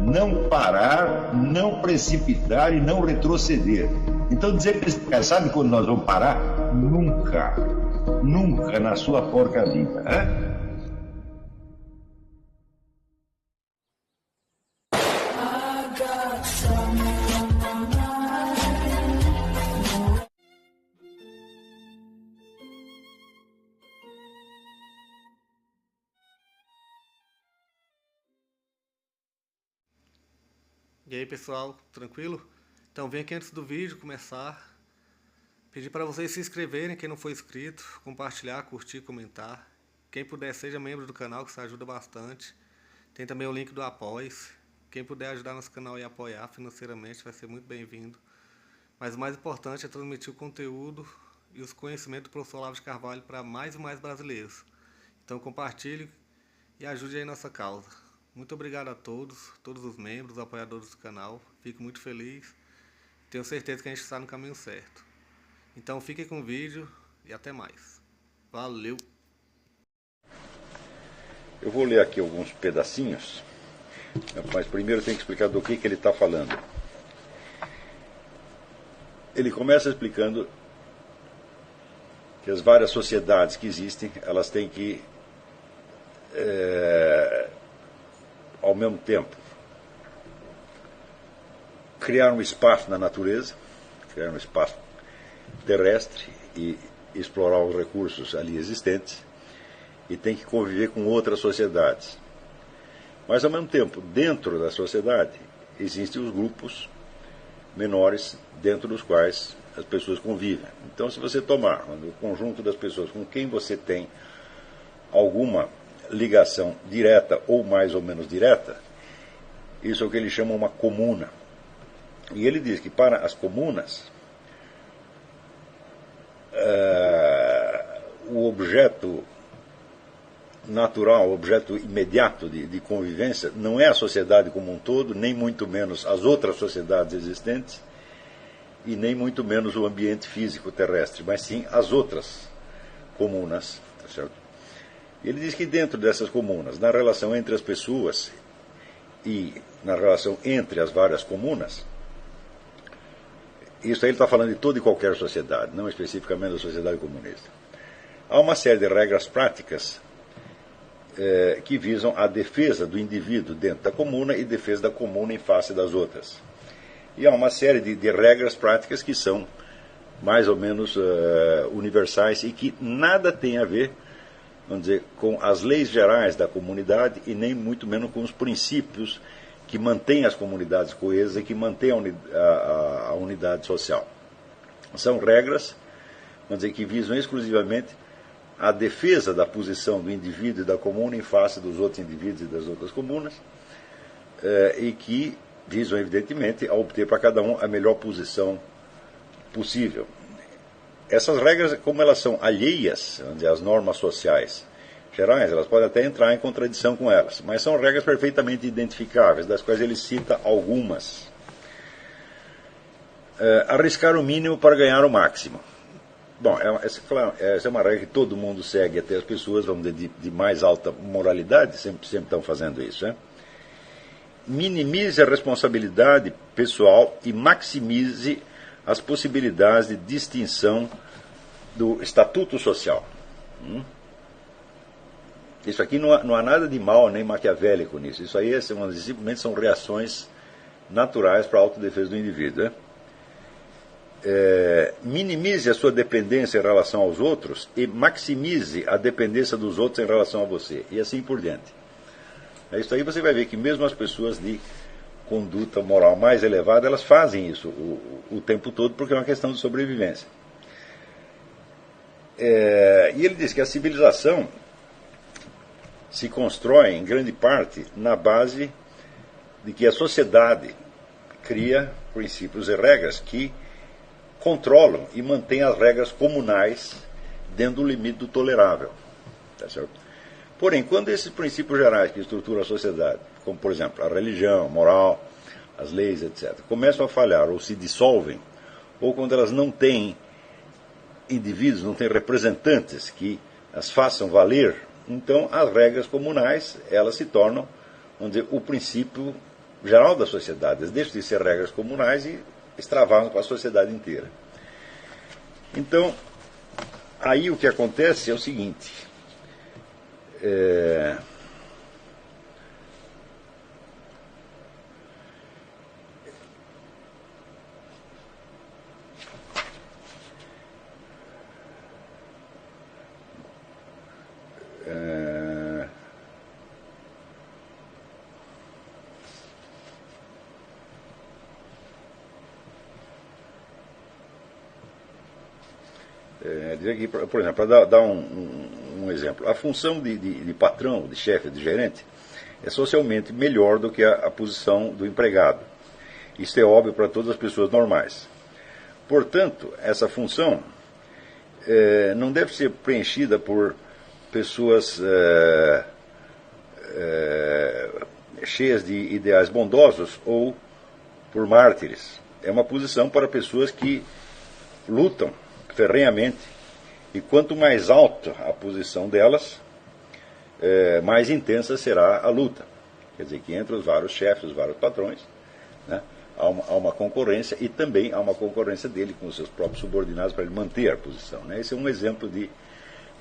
não parar, não precipitar e não retroceder. Então dizer para esse cara, sabe quando nós vamos parar? Nunca. Nunca na sua porca vida. Né? E aí pessoal, tranquilo? Então vem aqui antes do vídeo começar, pedir para vocês se inscreverem, quem não for inscrito, compartilhar, curtir, comentar. Quem puder seja membro do canal, que isso ajuda bastante. Tem também o link do Apoia-se. Quem puder ajudar nosso canal e apoiar financeiramente vai ser muito bem-vindo. Mas o mais importante é transmitir o conteúdo e os conhecimentos do professor Olavo de Carvalho para mais e mais brasileiros. Então compartilhe e ajude aí nossa causa. Muito obrigado a todos os membros, apoiadores do canal. Fico muito feliz. Tenho certeza que a gente está no caminho certo. Então fiquem com o vídeo e até mais. Valeu! Eu vou ler aqui alguns pedacinhos, mas primeiro tem que explicar do que ele está falando. Ele começa explicando que as várias sociedades que existem, elas têm que ao mesmo tempo criar um espaço na natureza, criar um espaço terrestre e explorar os recursos ali existentes, e tem que conviver com outras sociedades. Mas ao mesmo tempo, dentro da sociedade, existem os grupos menores dentro dos quais as pessoas convivem. Então, se você tomar o conjunto das pessoas com quem você tem alguma ligação direta ou mais ou menos direta, isso é o que ele chama uma comuna. E ele diz que para as comunas, o objeto natural, o objeto imediato de convivência não é a sociedade como um todo, nem muito menos as outras sociedades existentes, e nem muito menos o ambiente físico terrestre, mas sim as outras comunas, tá certo? Ele diz que dentro dessas comunas, na relação entre as pessoas e na relação entre as várias comunas, isso aí ele está falando de toda e qualquer sociedade, não especificamente da sociedade comunista. Há uma série de regras práticas que visam a defesa do indivíduo dentro da comuna e defesa da comuna em face das outras. E há uma série de regras práticas que são mais ou menos universais e que nada tem a ver, vamos dizer, com as leis gerais da comunidade e nem muito menos com os princípios que mantêm as comunidades coesas e que mantêm a unidade social. São regras, vamos dizer, que visam exclusivamente a defesa da posição do indivíduo e da comuna em face dos outros indivíduos e das outras comunas, e que visam, evidentemente, a obter para cada um a melhor posição possível. Essas regras, como elas são alheias, vamos dizer, às normas sociais gerais, elas podem até entrar em contradição com elas, mas são regras perfeitamente identificáveis, das quais ele cita algumas. Arriscar o mínimo para ganhar o máximo. Bom, essa é uma regra que todo mundo segue, até as pessoas, vamos dizer, de mais alta moralidade, sempre estão fazendo isso. Né? Minimize a responsabilidade pessoal e maximize as possibilidades de distinção do estatuto social. Isso aqui não há nada de mal nem maquiavélico nisso. Isso aí simplesmente são reações naturais para a autodefesa do indivíduo. Né? Minimize a sua dependência em relação aos outros e maximize a dependência dos outros em relação a você. E assim por diante. Isso aí você vai ver que mesmo as pessoas de conduta moral mais elevada, elas fazem isso o tempo todo porque é uma questão de sobrevivência. E ele diz que a civilização se constrói em grande parte na base de que a sociedade cria princípios e regras que controlam e mantêm as regras comunais dentro do limite do tolerável. Tá certo? Porém, quando esses princípios gerais que estruturam a sociedade, como por exemplo a religião, a moral, as leis, etc., começam a falhar ou se dissolvem, ou quando elas não têm indivíduos, não têm representantes que as façam valer, então as regras comunais, elas se tornam, vamos dizer, o princípio geral da sociedade. Eles deixam de ser regras comunais e extravagam para a sociedade inteira. Então, aí o que acontece é o seguinte. Dizer que, por exemplo, para dar um exemplo, a função de patrão, de chefe, de gerente, é socialmente melhor do que a posição do empregado. Isso é óbvio para todas as pessoas normais. Portanto, essa função não deve ser preenchida por pessoas cheias de ideais bondosos ou por mártires. É uma posição para pessoas que lutam ferrenhamente, e quanto mais alta a posição delas, mais intensa será a luta. Quer dizer que entre os vários chefes, os vários patrões, né, há uma concorrência, e também há uma concorrência dele com os seus próprios subordinados para ele manter a posição. Né? Esse é um exemplo de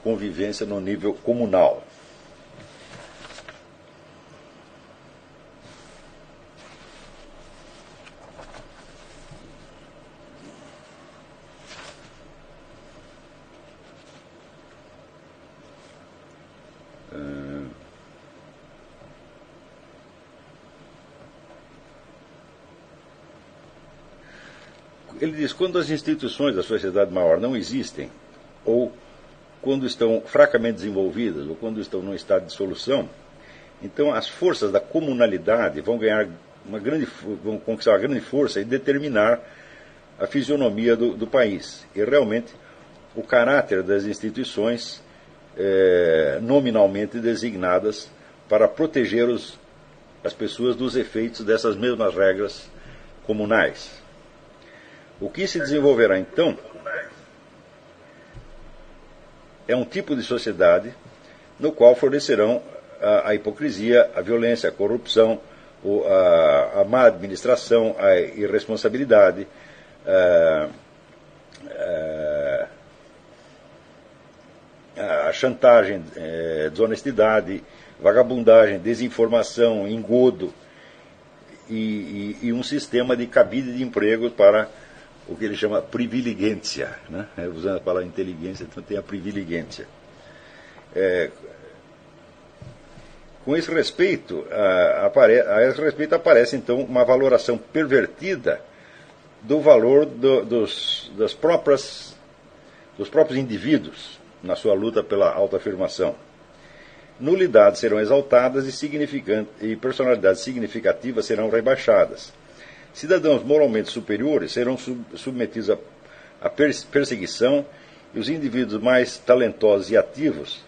convivência no nível comunal. Ele diz, quando as instituições da sociedade maior não existem, ou quando estão fracamente desenvolvidas, ou quando estão num estado de dissolução, então as forças da comunalidade vão conquistar uma grande força e determinar a fisionomia do país. E realmente o caráter das instituições nominalmente designadas para proteger as pessoas dos efeitos dessas mesmas regras comunais. O que se desenvolverá, então, é um tipo de sociedade no qual florescerão a hipocrisia, a violência, a corrupção, a má administração, a irresponsabilidade, a chantagem, desonestidade, vagabundagem, desinformação, engodo e um sistema de cabide de empregos para o que ele chama privilegência, né? Usando a palavra inteligência, então tem a privilegência. Com esse respeito, aparece então uma valoração pervertida do valor dos próprios indivíduos na sua luta pela autoafirmação. Nulidades serão exaltadas e personalidades significativas serão rebaixadas. Cidadãos moralmente superiores serão submetidos à perseguição e os indivíduos mais talentosos e ativos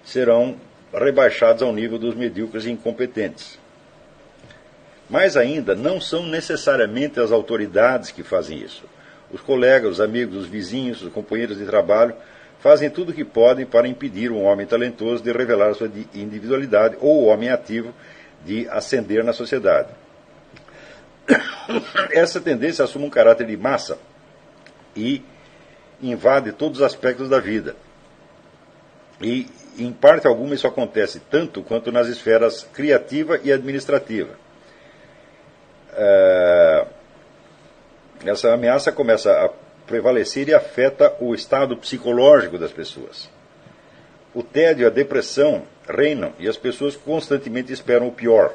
serão rebaixados ao nível dos medíocres e incompetentes. Mais ainda, não são necessariamente as autoridades que fazem isso. Os colegas, os amigos, os vizinhos, os companheiros de trabalho fazem tudo o que podem para impedir um homem talentoso de revelar sua individualidade ou o homem ativo de ascender na sociedade. Essa tendência assume um caráter de massa e invade todos os aspectos da vida. E, em parte alguma, isso acontece tanto quanto nas esferas criativa e administrativa. Essa ameaça começa a prevalecer e afeta o estado psicológico das pessoas. O tédio e a depressão reinam e as pessoas constantemente esperam o pior.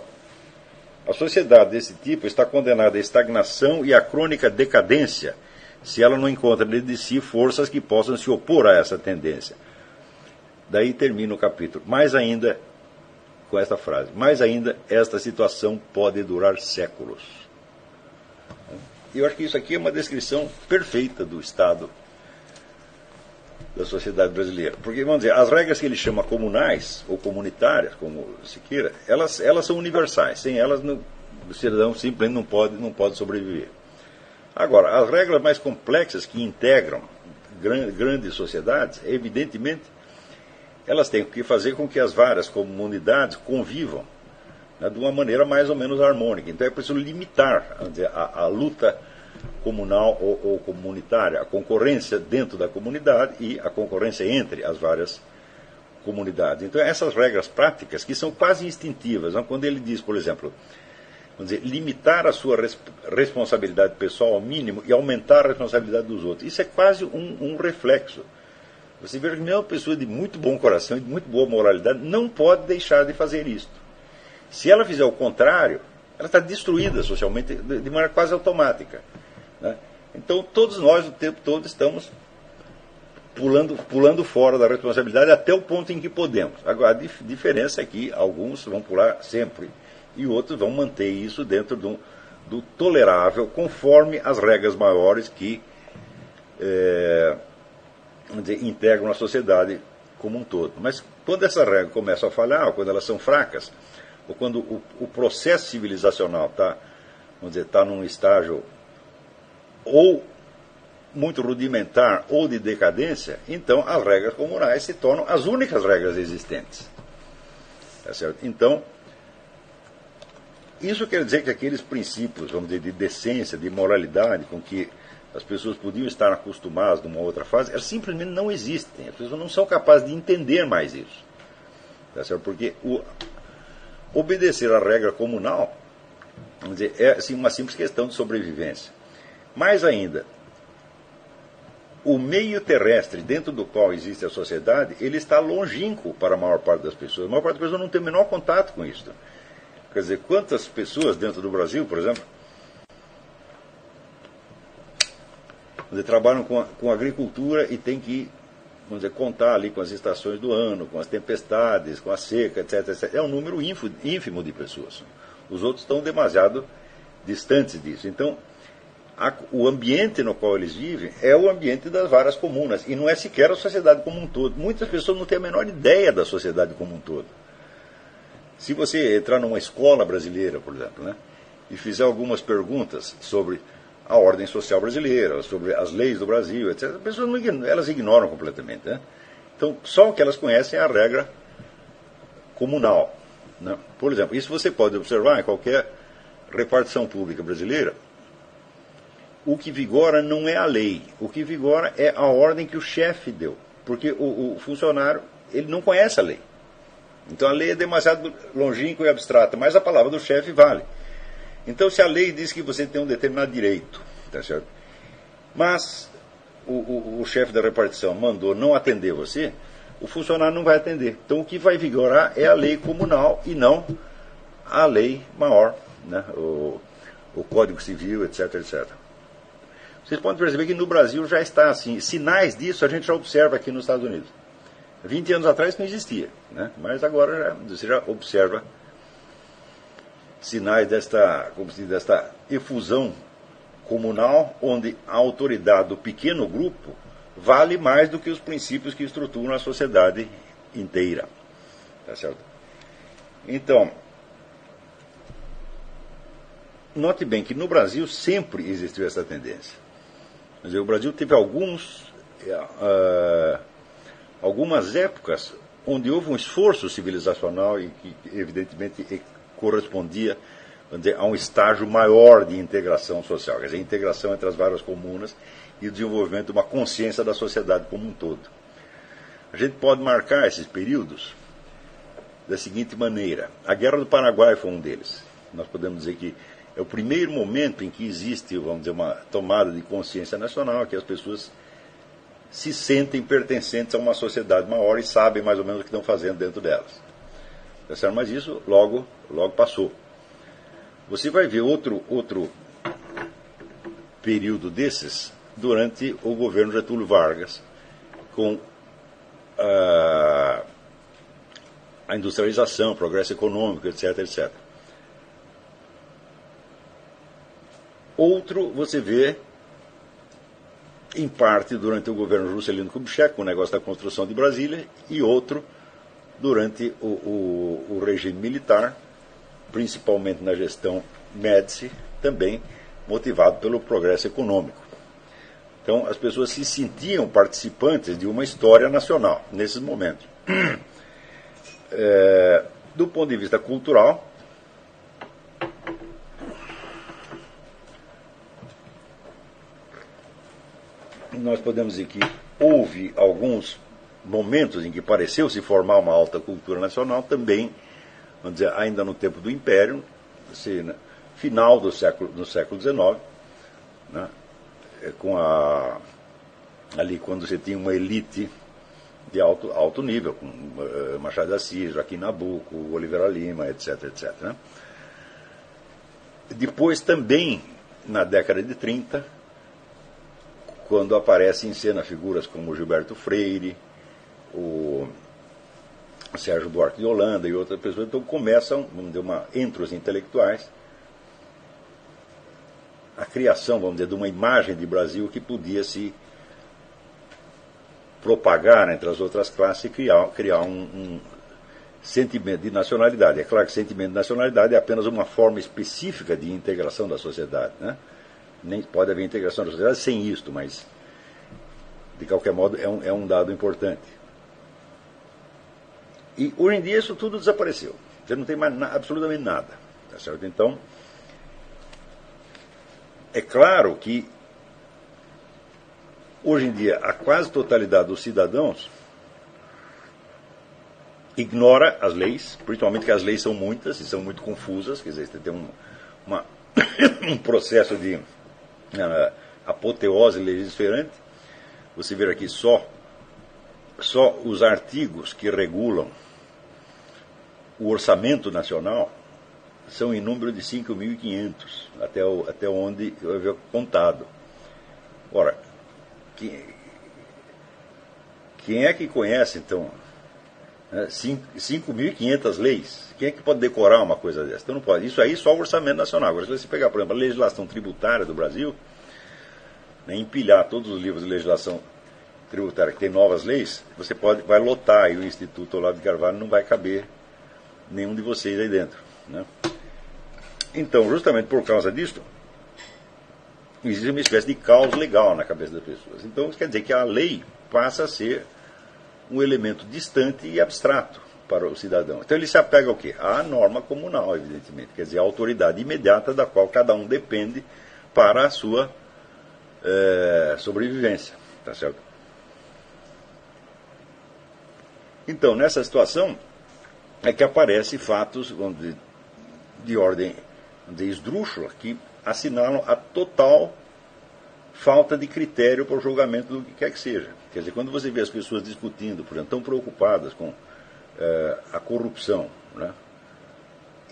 A sociedade desse tipo está condenada à estagnação e à crônica decadência se ela não encontra dentro de si forças que possam se opor a essa tendência. Daí termina o capítulo. Mais ainda, com esta frase, mais ainda, esta situação pode durar séculos. E eu acho que isso aqui é uma descrição perfeita do estado da sociedade brasileira. Porque, vamos dizer, as regras que ele chama comunais, ou comunitárias, como se queira, elas são universais. Sem elas, o cidadão simplesmente não pode sobreviver. Agora, as regras mais complexas que integram grandes sociedades, evidentemente, elas têm que fazer com que as várias comunidades convivam né, de uma maneira mais ou menos harmônica. Então é preciso limitar, vamos dizer, a luta comunal ou comunitária, a concorrência dentro da comunidade e a concorrência entre as várias comunidades. Então essas regras práticas que são quase instintivas, né, quando ele diz, por exemplo, vamos dizer, limitar a sua responsabilidade pessoal ao mínimo e aumentar a responsabilidade dos outros. Isso é quase um reflexo. Você vê que nenhuma pessoa de muito bom coração e de muito boa moralidade não pode deixar de fazer isto. Se ela fizer o contrário, ela está destruída socialmente de maneira quase automática, né? Então todos nós o tempo todo estamos pulando fora da responsabilidade até o ponto em que podemos. Agora a diferença é que alguns vão pular sempre e outros vão manter isso dentro do tolerável, conforme as regras maiores que vamos dizer, integram a sociedade como um todo. Mas quando essas regras começam a falhar, ou quando elas são fracas, ou quando o processo civilizacional está num estágio ou muito rudimentar ou de decadência, então as regras comunais se tornam as únicas regras existentes. Tá certo? Então, isso quer dizer que aqueles princípios, vamos dizer, de decência, de moralidade, com que as pessoas podiam estar acostumadas numa outra fase, elas simplesmente não existem. As pessoas não são capazes de entender mais isso. Tá certo? Porque obedecer à regra comunal, vamos dizer, é assim, uma simples questão de sobrevivência. Mais ainda, o meio terrestre dentro do qual existe a sociedade, ele está longínquo para a maior parte das pessoas. A maior parte das pessoas não tem o menor contato com isso. Quer dizer, quantas pessoas dentro do Brasil, por exemplo, trabalham com agricultura e tem que, vamos dizer, contar ali com as estações do ano, com as tempestades, com a seca, etc, etc. É um número ínfimo de pessoas. Os outros estão demasiado distantes disso. Então, o ambiente no qual eles vivem é o ambiente das várias comunas, e não é sequer a sociedade como um todo. Muitas pessoas não têm a menor ideia da sociedade como um todo. Se você entrar numa escola brasileira, por exemplo, né, e fizer algumas perguntas sobre a ordem social brasileira, sobre as leis do Brasil, etc., as pessoas elas ignoram completamente. Né? Então, só o que elas conhecem é a regra comunal. Né? Por exemplo, isso você pode observar em qualquer repartição pública brasileira. O que vigora não é a lei, o que vigora é a ordem que o chefe deu. Porque o funcionário, ele não conhece a lei. Então a lei é demasiado longínqua e abstrata, mas a palavra do chefe vale. Então se a lei diz que você tem um determinado direito, tá certo? Mas o chefe da repartição mandou não atender você, o funcionário não vai atender. Então o que vai vigorar é a lei comunal e não a lei maior, né? o Código Civil, etc, etc. Vocês podem perceber que no Brasil já está assim. Sinais disso a gente já observa aqui nos Estados Unidos. 20 anos atrás não existia, né? Mas agora você já observa sinais desta efusão comunal, onde a autoridade do pequeno grupo vale mais do que os princípios que estruturam a sociedade inteira. Tá certo? Então, note bem que no Brasil sempre existiu essa tendência. Quer dizer, o Brasil teve algumas épocas onde houve um esforço civilizacional e que evidentemente correspondia, vamos dizer, a um estágio maior de integração social, quer dizer, a integração entre as várias comunas e o desenvolvimento de uma consciência da sociedade como um todo. A gente pode marcar esses períodos da seguinte maneira. A Guerra do Paraguai foi um deles. Nós podemos dizer que é o primeiro momento em que existe, vamos dizer, uma tomada de consciência nacional, que as pessoas se sentem pertencentes a uma sociedade maior e sabem mais ou menos o que estão fazendo dentro delas. Mas isso logo passou. Você vai ver outro período desses durante o governo Getúlio Vargas, com a industrialização, o progresso econômico, etc, etc. Outro você vê, em parte, durante o governo Juscelino Kubitschek, com o negócio da construção de Brasília, e outro durante o regime militar, principalmente na gestão Médici, também motivado pelo progresso econômico. Então, as pessoas se sentiam participantes de uma história nacional, nesses momentos. Do ponto de vista cultural, nós podemos dizer que houve alguns momentos em que pareceu se formar uma alta cultura nacional, também, vamos dizer, ainda no tempo do Império, assim, final do século XIX, né, ali quando você tinha uma elite de alto nível, com Machado de Assis, Joaquim Nabuco, Oliveira Lima, etc. Né. Depois também, na década de 30, quando aparecem em cena figuras como Gilberto Freire, o Sérgio Buarque de Holanda e outras pessoas, então começam, vamos dizer, entre os intelectuais, a criação, vamos dizer, de uma imagem de Brasil que podia se propagar entre as outras classes e criar um sentimento de nacionalidade. É claro que sentimento de nacionalidade é apenas uma forma específica de integração da sociedade, né? Nem pode haver integração da sociedade sem isto, mas de qualquer modo é um dado importante. E hoje em dia isso tudo desapareceu. Você não tem mais absolutamente nada. Tá certo? Então, é claro que hoje em dia a quase totalidade dos cidadãos ignora as leis, principalmente que as leis são muitas e são muito confusas, quer dizer, você tem um processo de apoteose legislativa. Você vê aqui só os artigos que regulam o orçamento nacional são em número de 5.500, até onde eu havia contado. Ora, quem é que conhece, então, 5.500 leis? Quem é que pode decorar uma coisa dessa? Então não pode. Isso aí só o orçamento nacional. Agora, se você pegar, por exemplo, a legislação tributária do Brasil, né, empilhar todos os livros de legislação tributária que tem novas leis, você vai lotar aí o Instituto Olavo de Carvalho, não vai caber nenhum de vocês aí dentro, né? Então, justamente por causa disso, existe uma espécie de caos legal na cabeça das pessoas. Então, isso quer dizer que a lei passa a ser um elemento distante e abstrato para o cidadão. Então, ele se apega ao quê? À norma comunal, evidentemente. Quer dizer, a autoridade imediata da qual cada um depende para a sua sobrevivência. Tá certo? Então, nessa situação, é que aparecem fatos de ordem esdrúxula que assinalam a total falta de critério para o julgamento do que quer que seja. Quer dizer, quando você vê as pessoas discutindo, por exemplo, tão preocupadas com a corrupção, né,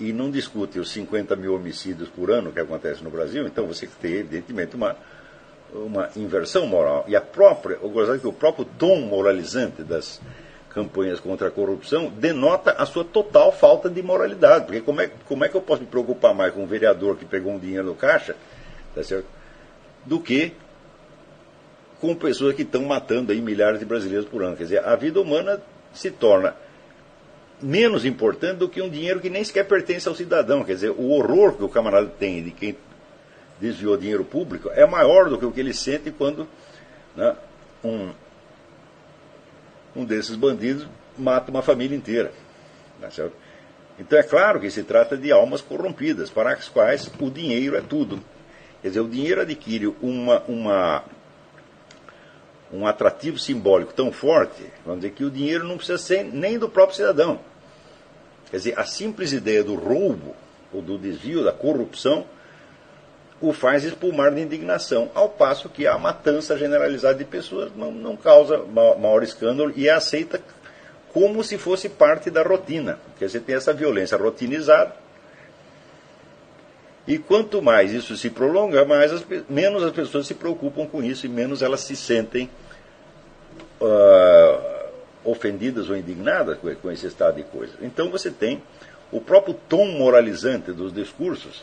e não discutem os 50 mil homicídios por ano que acontecem no Brasil, então você tem, evidentemente, uma inversão moral. E eu gostaria que o próprio tom moralizante das campanhas contra a corrupção denota a sua total falta de moralidade. Porque como é que eu posso me preocupar mais com um vereador que pegou um dinheiro no caixa, tá certo, do que com pessoas que estão matando aí milhares de brasileiros por ano? Quer dizer, a vida humana se torna menos importante do que um dinheiro que nem sequer pertence ao cidadão. Quer dizer, o horror que o camarada tem de quem desviou dinheiro público é maior do que o que ele sente quando, né, um desses bandidos mata uma família inteira. Tá certo? Então é claro que se trata de almas corrompidas, para as quais o dinheiro é tudo. Quer dizer, o dinheiro adquire um atrativo simbólico tão forte, vamos dizer, que o dinheiro não precisa ser nem do próprio cidadão. Quer dizer, a simples ideia do roubo, ou do desvio, da corrupção, o faz espumar de indignação, ao passo que a matança generalizada de pessoas não causa maior escândalo e é aceita como se fosse parte da rotina. Porque você tem essa violência rotinizada, e quanto mais isso se prolonga, menos as pessoas se preocupam com isso e menos elas se sentem ofendidas ou indignadas com esse estado de coisas. Então você tem o próprio tom moralizante dos discursos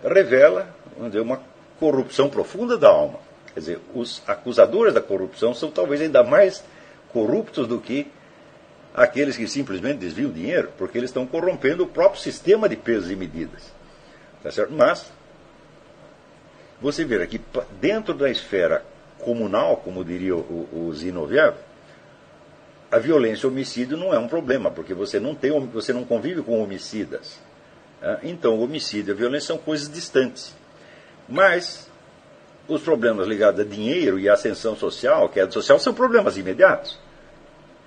revela, vamos dizer, uma corrupção profunda da alma. Quer dizer, os acusadores da corrupção são talvez ainda mais corruptos do que aqueles que simplesmente desviam dinheiro, porque eles estão corrompendo o próprio sistema de pesos e medidas. Tá certo? Mas você vê aqui, dentro da esfera comunal, como diria o Zinoviev, a violência e o homicídio não é um problema, porque você não convive com homicidas. Então, o homicídio e a violência são coisas distantes. Mas os problemas ligados a dinheiro e a ascensão social, queda social, são problemas imediatos.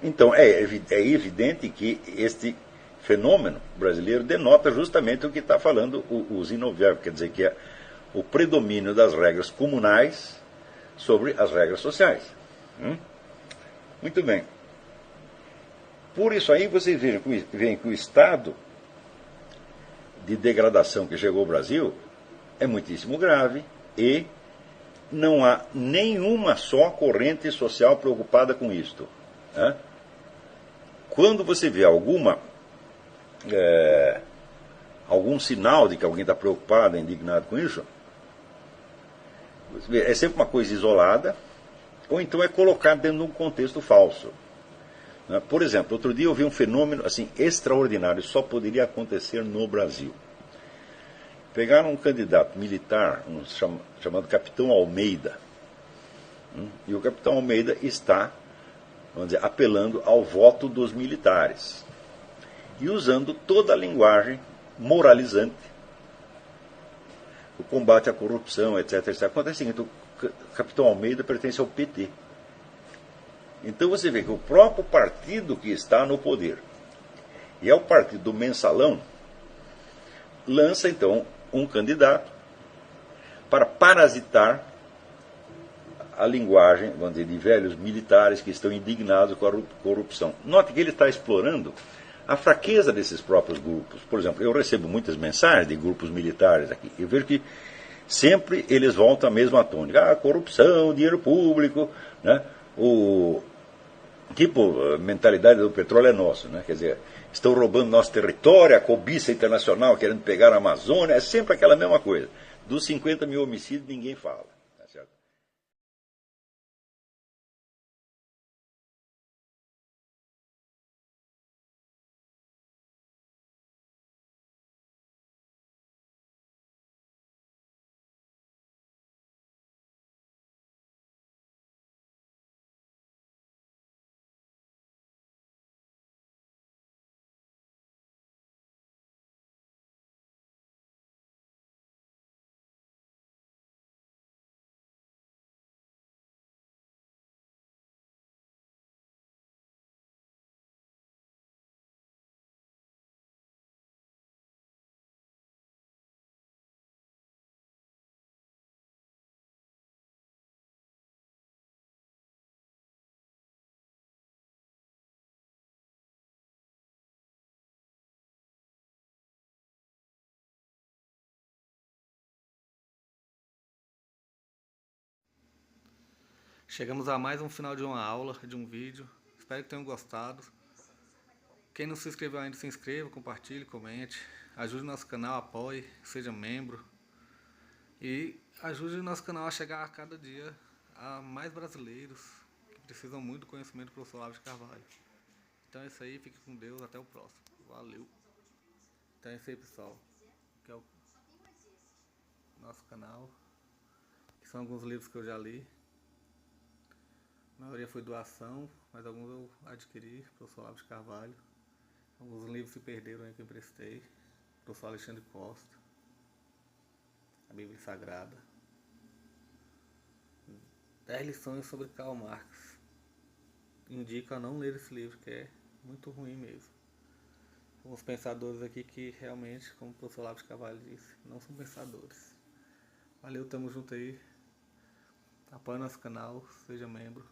Então é evidente que este fenômeno brasileiro denota justamente o que está falando o Zinoviev, quer dizer que é o predomínio das regras comunais sobre as regras sociais. Muito bem. Por isso aí vocês veem que o estado de degradação que chegou ao Brasil é muitíssimo grave e não há nenhuma só corrente social preocupada com isto. Quando você vê algum sinal de que alguém está preocupado, indignado com isso, é sempre uma coisa isolada, ou então é colocado dentro de um contexto falso. Por exemplo, outro dia eu vi um fenômeno assim extraordinário, só poderia acontecer no Brasil. Pegaram um candidato militar, chamado Capitão Almeida, e o Capitão Almeida está, vamos dizer, apelando ao voto dos militares e usando toda a linguagem moralizante, o combate à corrupção, etc. Acontece o seguinte: o Capitão Almeida pertence ao PT. Então você vê que o próprio partido que está no poder, e é o partido do Mensalão, lança então um candidato para parasitar a linguagem, vamos dizer, de velhos militares que estão indignados com a corrupção. Note que ele está explorando a fraqueza desses próprios grupos. Por exemplo, eu recebo muitas mensagens de grupos militares aqui. Eu vejo que sempre eles voltam à mesma tônica. Corrupção, dinheiro público, né? A mentalidade do petróleo é nosso, né? Quer dizer, estão roubando nosso território, a cobiça internacional querendo pegar a Amazônia, é sempre aquela mesma coisa. Dos 50 mil homicídios ninguém fala. Tá certo? Chegamos a mais um final de uma aula, de um vídeo. Espero que tenham gostado. Quem não se inscreveu ainda, se inscreva, compartilhe, comente. Ajude o nosso canal, apoie, seja membro. E ajude o nosso canal a chegar a cada dia a mais brasileiros que precisam muito do conhecimento do professor Olavo de Carvalho. Então é isso aí, fique com Deus, até o próximo. Valeu. Então é isso aí, pessoal. Que é o nosso canal. Que são alguns livros que eu já li. A maioria foi doação, mas alguns eu adquiri, professor Olavo de Carvalho. Alguns livros se perderam aí que eu emprestei. Professor Alexandre Costa. A Bíblia Sagrada. 10 lições sobre Karl Marx. Indico a não ler esse livro, que é muito ruim mesmo. Alguns pensadores aqui que realmente, como o professor Olavo de Carvalho disse, não são pensadores. Valeu, tamo junto aí. Apoie nosso canal, seja membro.